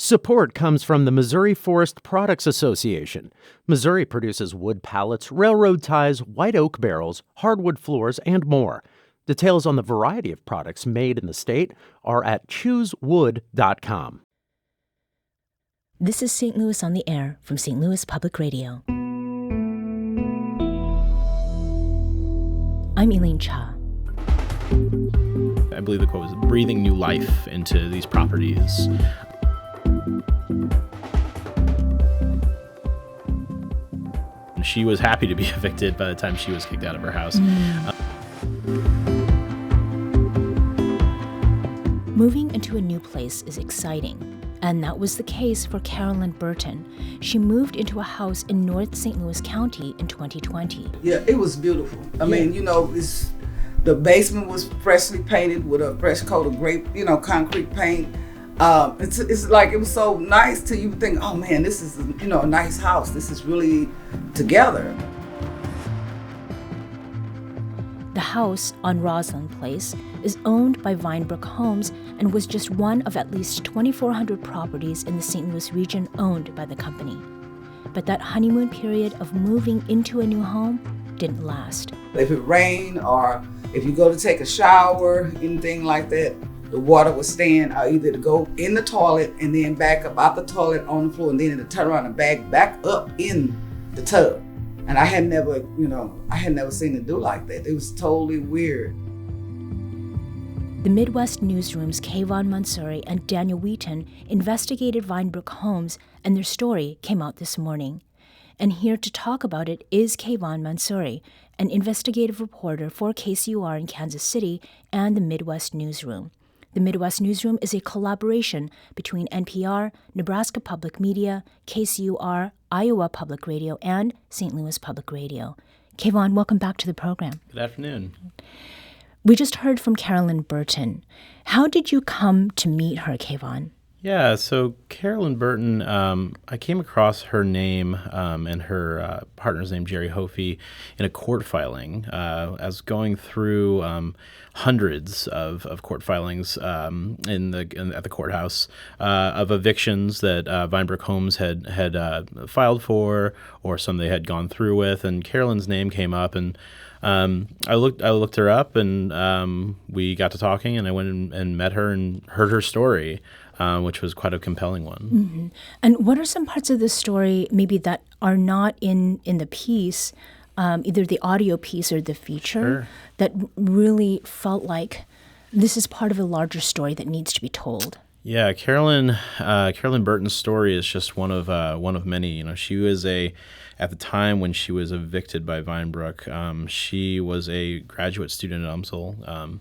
Support comes from the Missouri Forest Products Association. Missouri produces wood pallets, railroad ties, white oak barrels, hardwood floors, and more. Details on the variety of products made in the state are at choosewood.com. This is St. Louis on the Air from St. Louis Public Radio. I'm Elaine Cha. I believe the quote was breathing new life into these properties. She was happy to be evicted by the time she was kicked out of her house. Moving into a new place is exciting, and that was the case for Carolyn Burton. She moved into a house in North St. Louis County in 2020. Yeah, it was beautiful. I mean, the basement was freshly painted with a fresh coat of concrete paint. It's like it was so nice till you think, oh man, this is a nice house. This is really together. The house on Roslyn Place is owned by VineBrook Homes and was just one of at least 2,400 properties in the St. Louis region owned by the company. But that honeymoon period of moving into a new home didn't last. If it rained or if you go to take a shower, anything like that, the water would stand either to go in the toilet and then back up out the toilet on the floor and then to turn around and back up in the tub. And I had never seen it do like that. It was totally weird. The Midwest Newsroom's Kavahn Mansouri and Daniel Wheaton investigated VineBrook Homes, and their story came out this morning. And here to talk about it is Kavahn Mansouri, an investigative reporter for KCUR in Kansas City and the Midwest Newsroom. The Midwest Newsroom is a collaboration between NPR, Nebraska Public Media, KCUR, Iowa Public Radio, and St. Louis Public Radio. Kavahn, welcome back to the program. Good afternoon. We just heard from Carolyn Burton. How did you come to meet her, Kavahn? Yeah, so Carolyn Burton, I came across her name and her partner's name, Jerry Hofi, in a court filing. I was going through hundreds of court filings at the courthouse of evictions that VineBrook Homes had filed for, or some they had gone through with, and Carolyn's name came up, and I looked her up, and we got to talking, and I went and met her and heard her story. Which was quite a compelling one. Mm-hmm. And what are some parts of the story maybe that are not in the piece, either the audio piece or the feature, that really felt like this is part of a larger story that needs to be told? Yeah, Carolyn Burton's story is just one of many. She was at the time when she was evicted by VineBrook, she was a graduate student at UMSL,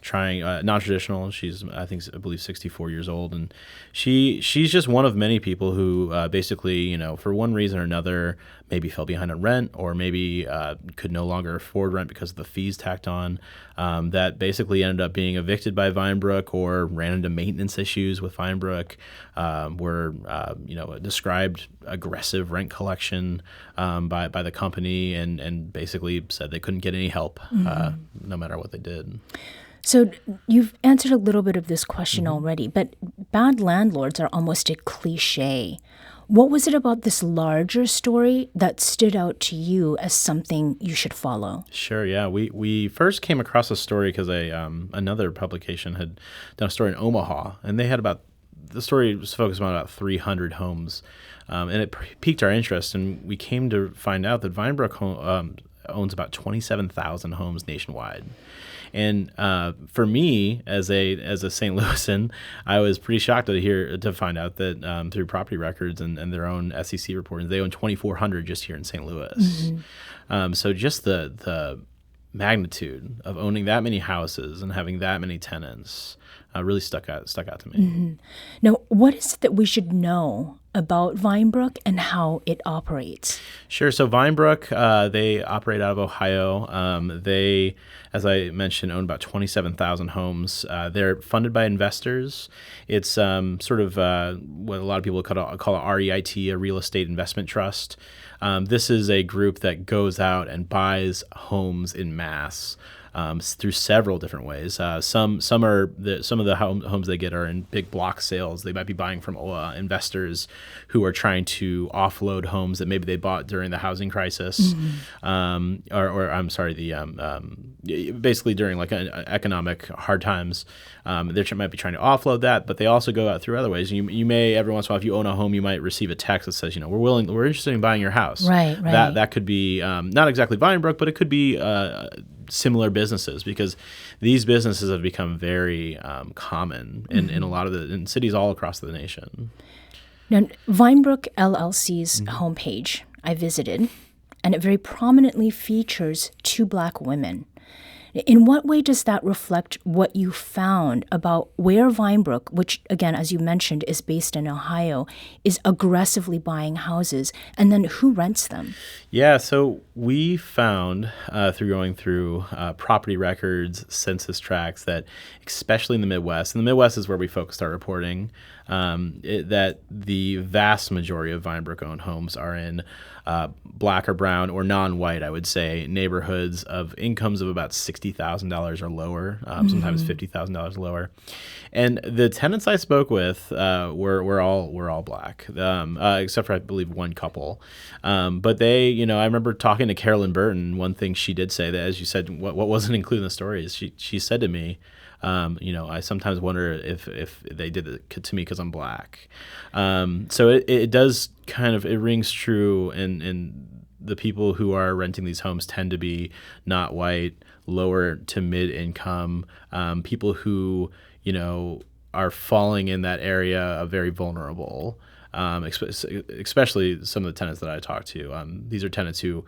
trying non-traditional. She's I believe 64 years old, and she's just one of many people who basically for one reason or another maybe fell behind on rent, or maybe could no longer afford rent because of the fees tacked on. That basically ended up being evicted by VineBrook, or ran into maintenance issues with VineBrook, were described aggressive rent collection by the company, and basically said they couldn't get any help no matter what they did. So you've answered a little bit of this question already, but bad landlords are almost a cliche. What was it about this larger story that stood out to you as something you should follow? Sure, yeah. We first came across a story because another publication had done a story in Omaha, and they had the story was focused on about 300 homes, and it piqued our interest, and we came to find out that VineBrook owns about 27,000 homes nationwide. And for me, as a St. Louisan, I was pretty shocked to find out that through property records and their own SEC reporting, they own 2,400 just here in St. Louis. Mm-hmm. So just the magnitude of owning that many houses and having that many tenants really stuck out to me. Mm-hmm. Now, what is it that we should know about VineBrook and how it operates? Sure. So VineBrook, they operate out of Ohio. They, as I mentioned, own about 27,000 homes. They're funded by investors. It's sort of what a lot of people call a REIT, a real estate investment trust. This is a group that goes out and buys homes in mass. through several different ways. Some of the homes they get are in big block sales. They might be buying from investors who are trying to offload homes that maybe they bought during the housing crisis, or I'm sorry, basically during like economic hard times. They might be trying to offload that, but they also go out through other ways. You may every once in a while, if you own a home, you might receive a text that says, we're interested in buying your house. Right. That could be not exactly VineBrook, but it could be similar businesses, because these businesses have become very common in a lot of in cities all across the nation. Now, VineBrook LLC's homepage I visited, and it very prominently features 2 Black women. In what way does that reflect what you found about where VineBrook, which, again, as you mentioned, is based in Ohio, is aggressively buying houses, and then who rents them? Yeah, so we found through going through property records, census tracts, that especially in the Midwest, and the Midwest is where we focused our reporting, that the vast majority of VineBrook-owned homes are in Black or brown or non-white, I would say, neighborhoods of incomes of about $60,000 or lower, sometimes $50,000 lower. And the tenants I spoke with were all Black, except for, I believe, one couple. But they, I remember talking to Carolyn Burton. One thing she did say, that, as you said, what wasn't included in the story, is she said to me, I sometimes wonder if they did it to me because I'm Black. So it does it rings true, and the people who are renting these homes tend to be not white, lower to mid income, people who, are falling in that area of very vulnerable, especially some of the tenants that I talked to. These are tenants who,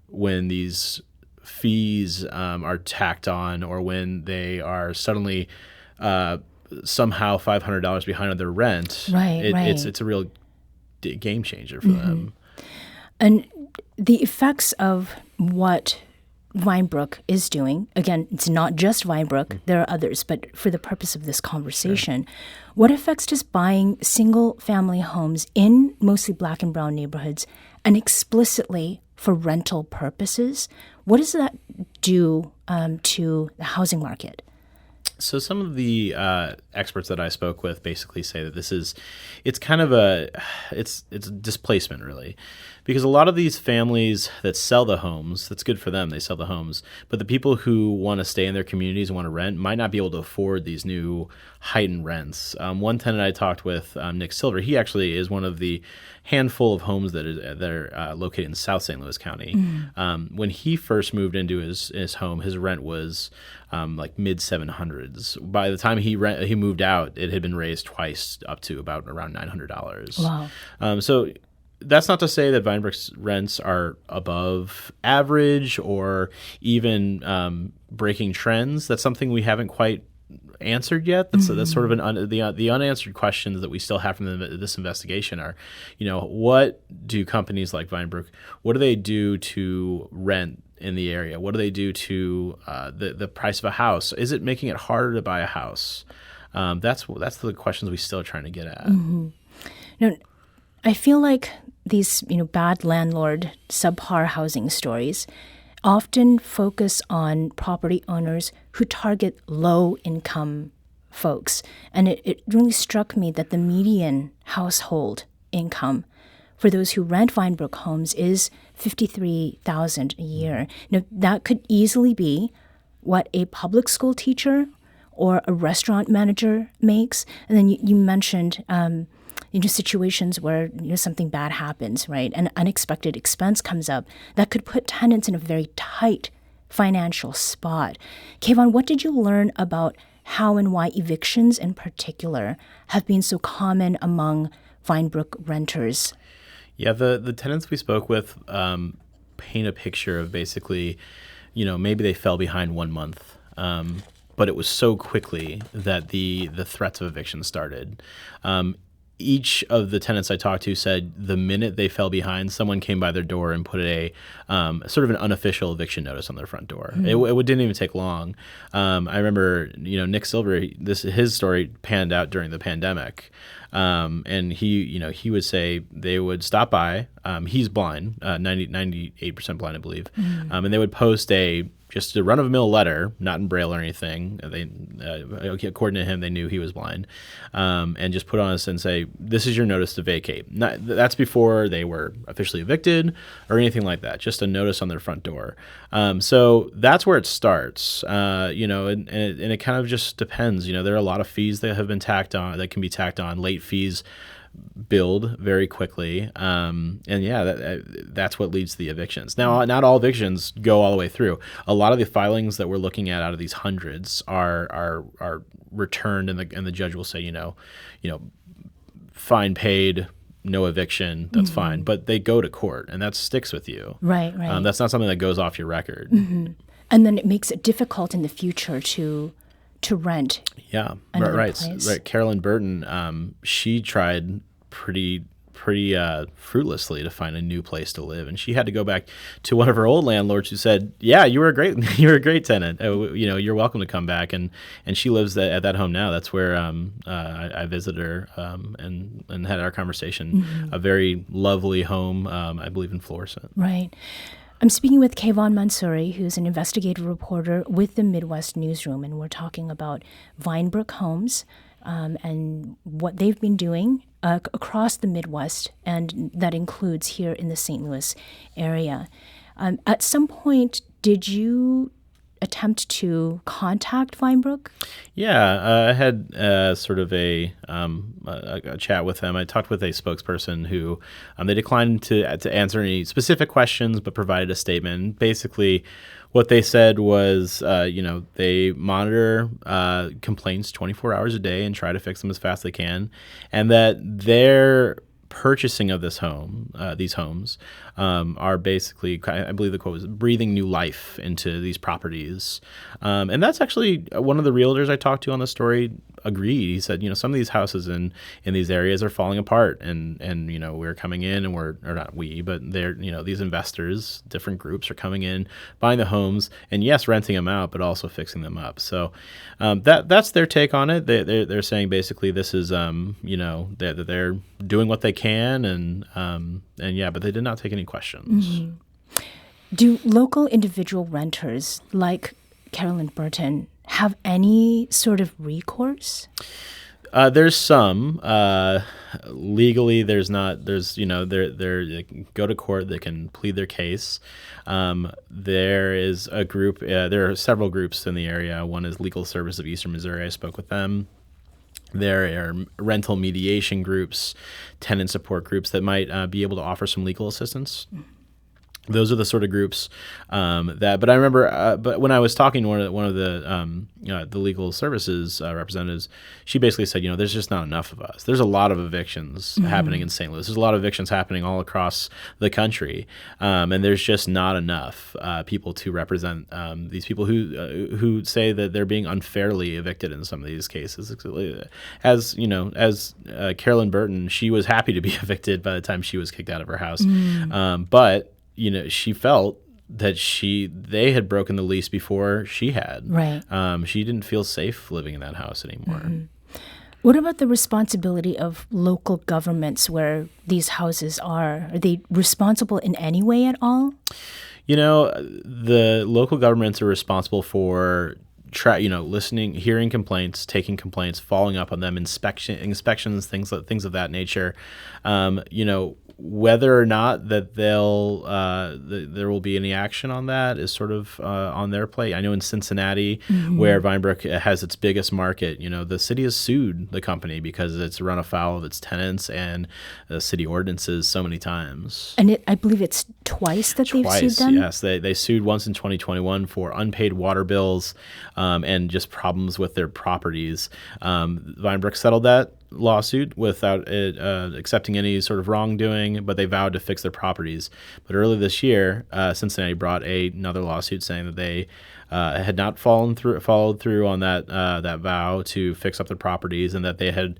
when these fees are tacked on, or when they are suddenly somehow $500 behind on their rent, it's a real game changer for them. And the effects of what VineBrook is doing, again, it's not just VineBrook, there are others, but for the purpose of this conversation, what effects does buying single-family homes in mostly Black and brown neighborhoods, and explicitly for rental purposes, what does that do to the housing market? So some of the experts that I spoke with basically say that it's displacement, really, because a lot of these families that sell the homes, that's good for them, they sell the homes, but the people who want to stay in their communities and want to rent might not be able to afford these new heightened rents. One tenant I talked with, Nick Silver, he actually is one of the handful of homes that are located in South St. Louis County. When he first moved into his home, his rent was like mid 700s. By the time he moved out, it had been raised twice, up to around $900. Wow. So that's not to say that VineBrook's rents are above average or even breaking trends. That's something we haven't quite answered yet. That's sort of the unanswered questions that we still have from this investigation are, what do companies like VineBrook, what do they do to rent in the area? What do they do to the price of a house? Is it making it harder to buy a house? That's the questions we still are trying to get at. Now, I feel like these bad landlord, subpar housing stories often focus on property owners who target low-income folks. And it really struck me that the median household income for those who rent VineBrook homes is $53,000 a year. That could easily be what a public school teacher or a restaurant manager makes. And then you mentioned situations where something bad happens, right? An unexpected expense comes up that could put tenants in a very tight financial spot. Kavahn, what did you learn about how and why evictions in particular have been so common among VineBrook renters? Yeah, the tenants we spoke with paint a picture of basically, maybe they fell behind 1 month, but it was so quickly that the threats of eviction started. Each of the tenants I talked to said the minute they fell behind, someone came by their door and put a sort of an unofficial eviction notice on their front door. It didn't even take long. I remember, Nick Silver, his story panned out during the pandemic. And he would say they would stop by. He's blind, 98% blind, I believe. And they would post just a run-of-the-mill letter, not in Braille or anything. They, according to him, they knew he was blind, and just put on us and say, "This is your notice to vacate." That's before they were officially evicted or anything like that. Just a notice on their front door. So that's where it starts. And it kind of just depends. There are a lot of fees that have been tacked on, that can be tacked on. Late fees build very quickly, that's what leads to the evictions. Now, not all evictions go all the way through. A lot of the filings that we're looking at out of these hundreds are returned, and the judge will say, fine paid, no eviction, that's fine, but they go to court, and that sticks with you. Right. That's not something that goes off your record. And then it makes it difficult in the future to rent. Yeah, Right. Carolyn Burton, she tried pretty fruitlessly to find a new place to live, and she had to go back to one of her old landlords who said, "Yeah, you were a great tenant. You're welcome to come back." And she lives at that home now. That's where I visited her and had our conversation. A very lovely home, I believe in Florissant. Right. I'm speaking with Kavahn Mansouri, who's an investigative reporter with the Midwest Newsroom, and we're talking about VineBrook Homes and what they've been doing across the Midwest, and that includes here in the St. Louis area. At some point, did you attempt to contact VineBrook? Yeah, I had sort of a chat with them. I talked with a spokesperson who they declined to answer any specific questions, but provided a statement. Basically, what they said was, they monitor complaints 24 hours a day and try to fix them as fast as they can, and that their purchasing of these homes, are basically, I believe the quote was, breathing new life into these properties. And that's actually one of the realtors I talked to on the story agreed. He said, some of these houses in these areas are falling apart, and we're coming in, and these investors, different groups, are coming in, buying the homes, and yes, renting them out, but also fixing them up. So that's their take on it. They're saying basically this is that they're doing what they can, but they did not take any questions. Do local individual renters like Carolyn Burton have any sort of recourse? There's some. Legally, there's not. They can go to court. They can plead their case. There is a group. There are several groups in the area. One is Legal Service of Eastern Missouri. I spoke with them. There are rental mediation groups, tenant support groups that might be able to offer some legal assistance. Those are the sort of groups but I remember, but when I was talking to one of the legal services representatives, she basically said, there's just not enough of us. There's a lot of evictions happening in St. Louis. There's a lot of evictions happening all across the country, and there's just not enough people to represent these people who say that they're being unfairly evicted in some of these cases. As Carolyn Burton, she was happy to be evicted by the time she was kicked out of her house, but she felt that they had broken the lease before she had. Right. She didn't feel safe living in that house anymore. What about the responsibility of local governments where these houses are? Are they responsible in any way at all? The local governments are responsible for listening, hearing complaints, taking complaints, following up on them, inspections, things of that nature. Whether or not that there will be any action on that is sort of on their plate. I know in Cincinnati, where VineBrook has its biggest market, the city has sued the company because it's run afoul of its tenants and city ordinances so many times. And I believe it's twice that they've sued them? Yes. They sued once in 2021 for unpaid water bills and just problems with their properties. VineBrook settled that lawsuit without it accepting any sort of wrongdoing, but they vowed to fix their properties. But earlier this year, Cincinnati brought another lawsuit saying that they had not followed through on that vow to fix up their properties, and that they had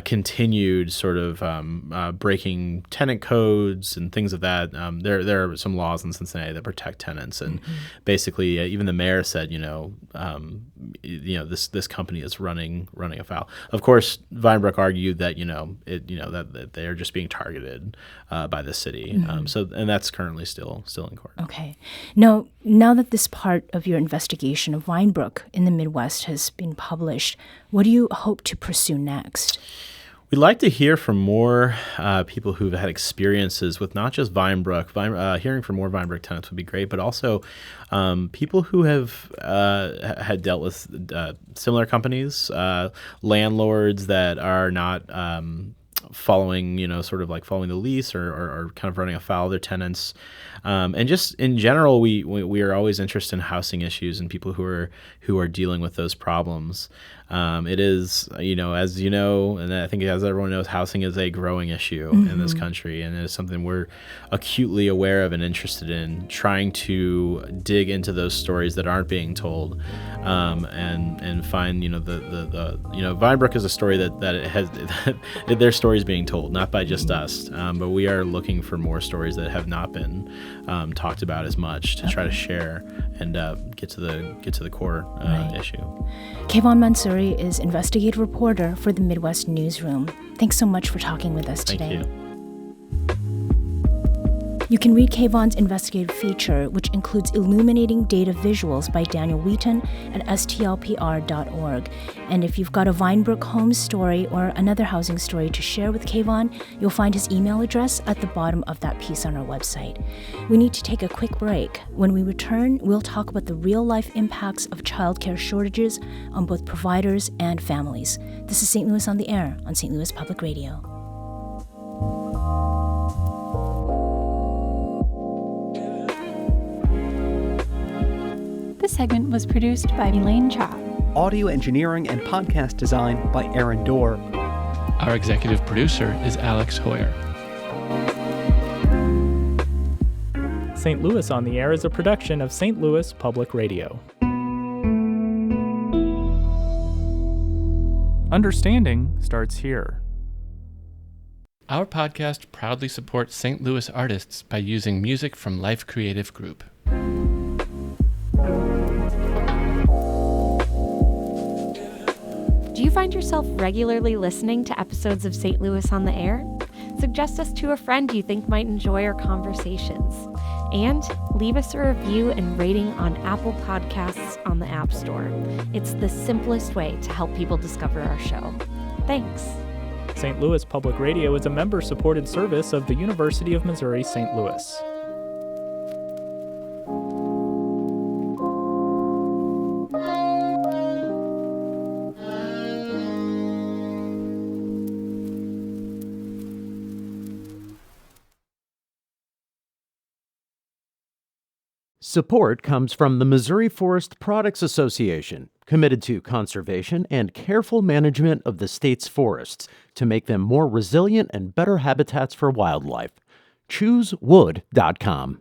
continued sort of breaking tenant codes and things of that. There are some laws in Cincinnati that protect tenants, and basically even the mayor said, this company is running afoul. Of course, VineBrook argued that that they're just being targeted by the city. And that's currently still in court. Okay. Now that this part of your investigation of VineBrook in the Midwest has been published, what do you hope to pursue next? We'd like to hear from more people who've had experiences with not just VineBrook. Hearing from more VineBrook tenants would be great, but also people who have had dealt with similar companies, landlords that are not following, sort of like following the lease or kind of running afoul of their tenants. And just in general, we are always interested in housing issues and people who are dealing with those problems. It is, as you know, and I think as everyone knows, housing is a growing issue in this country, and it is something we're acutely aware of and interested in, trying to dig into those stories that aren't being told, and find, VineBrook is a story that it has their stories being told, not by just us, but we are looking for more stories that have not been talked about as much to try to share and get to the core issue. Kavahn Mansouri is investigative reporter for the Midwest Newsroom. Thanks so much for talking with us today. Thank you. You can read Kavahn's investigative feature, which includes illuminating data visuals by Daniel Wheaton at stlpr.org. And if you've got a VineBrook Homes story or another housing story to share with Kavahn, you'll find his email address at the bottom of that piece on our website. We need to take a quick break. When we return, we'll talk about the real-life impacts of childcare shortages on both providers and families. This is St. Louis on the Air on St. Louis Public Radio. This segment was produced by Elaine Cha. Audio engineering and podcast design by Aaron Dorr. Our executive producer is Alex Hoyer. St. Louis on the Air is a production of St. Louis Public Radio. Understanding starts here. Our podcast proudly supports St. Louis artists by using music from Life Creative Group. Do you find yourself regularly listening to episodes of St. Louis on the Air? Suggest us to a friend you think might enjoy our conversations. And leave us a review and rating on Apple Podcasts on the App Store. It's the simplest way to help people discover our show. Thanks. St. Louis Public Radio is a member-supported service of the University of Missouri St. Louis. Support comes from the Missouri Forest Products Association, committed to conservation and careful management of the state's forests to make them more resilient and better habitats for wildlife. ChooseWood.com.